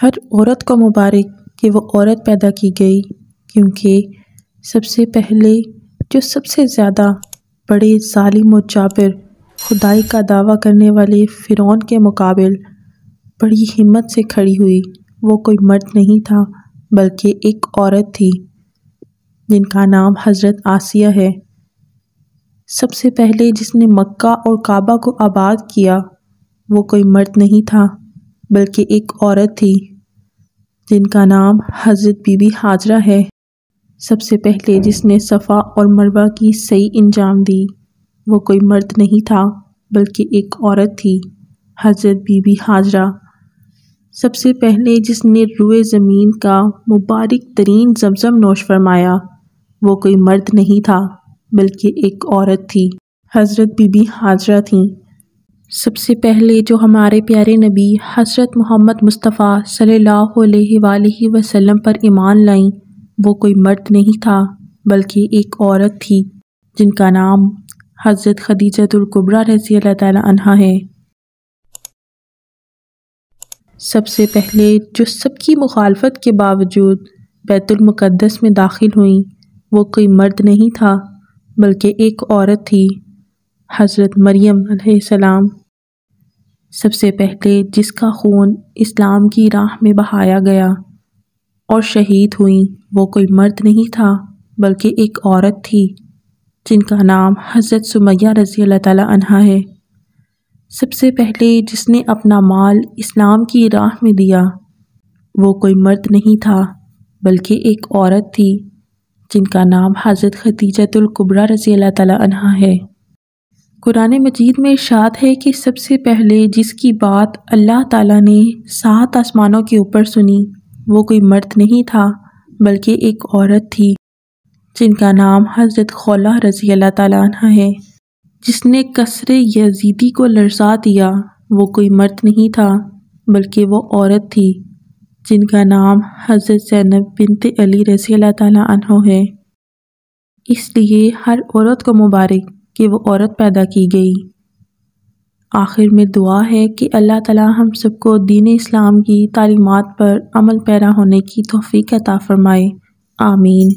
ہر عورت کو مبارک کہ وہ عورت پیدا کی گئی، کیونکہ سب سے پہلے جو سب سے زیادہ بڑے ظالم و جابر خدائی کا دعویٰ کرنے والے فرعون کے مقابل بڑی ہمت سے کھڑی ہوئی، وہ کوئی مرد نہیں تھا بلکہ ایک عورت تھی جن کا نام حضرت آسیہ ہے۔ سب سے پہلے جس نے مکہ اور کعبہ کو آباد کیا وہ کوئی مرد نہیں تھا بلکہ ایک عورت تھی جن کا نام حضرت بی بی ہاجرہ ہے۔ سب سے پہلے جس نے صفا اور مروہ کی سعی انجام دی وہ کوئی مرد نہیں تھا بلکہ ایک عورت تھی، حضرت بی بی ہاجرہ۔ سب سے پہلے جس نے روئے زمین کا مبارک ترین زمزم نوش فرمایا وہ کوئی مرد نہیں تھا بلکہ ایک عورت تھی، حضرت بی بی ہاجرہ تھیں۔ سب سے پہلے جو ہمارے پیارے نبی حضرت محمد مصطفیٰ صلی اللہ علیہ وآلہ وسلم پر ایمان لائیں وہ کوئی مرد نہیں تھا بلکہ ایک عورت تھی جن کا نام حضرت خدیجۃ الکبریٰ رضی اللہ تعالیٰ عنہا ہے۔ سب سے پہلے جو سب کی مخالفت کے باوجود بیت المقدس میں داخل ہوئیں وہ کوئی مرد نہیں تھا بلکہ ایک عورت تھی، حضرت مریم علیہ السلام۔ سب سے پہلے جس کا خون اسلام کی راہ میں بہایا گیا اور شہید ہوئیں وہ کوئی مرد نہیں تھا بلکہ ایک عورت تھی جن کا نام حضرت سمیہ رضی اللہ تعالیٰ عنہا ہے۔ سب سے پہلے جس نے اپنا مال اسلام کی راہ میں دیا وہ کوئی مرد نہیں تھا بلکہ ایک عورت تھی جن کا نام حضرت خدیجۃ الکبریٰ رضی اللہ تعالیٰ عنہا ہے۔ قرآن مجید میں ارشاد ہے کہ سب سے پہلے جس کی بات اللہ تعالیٰ نے 7 آسمانوں کے اوپر سنی وہ کوئی مرد نہیں تھا بلکہ ایک عورت تھی جن کا نام حضرت خولہ رضی اللہ تعالیٰ عنہا ہے۔ جس نے قصر یزیدی کو لرزا دیا وہ کوئی مرد نہیں تھا بلکہ وہ عورت تھی جن کا نام حضرت زینب بنت علی رضی اللہ تعالیٰ عنہ ہے۔ اس لیے ہر عورت کو مبارک کہ وہ عورت پیدا کی گئی۔ آخر میں دعا ہے کہ اللہ تعالیٰ ہم سب کو دین اسلام کی تعلیمات پر عمل پیرا ہونے کی توفیق عطا فرمائے، آمین۔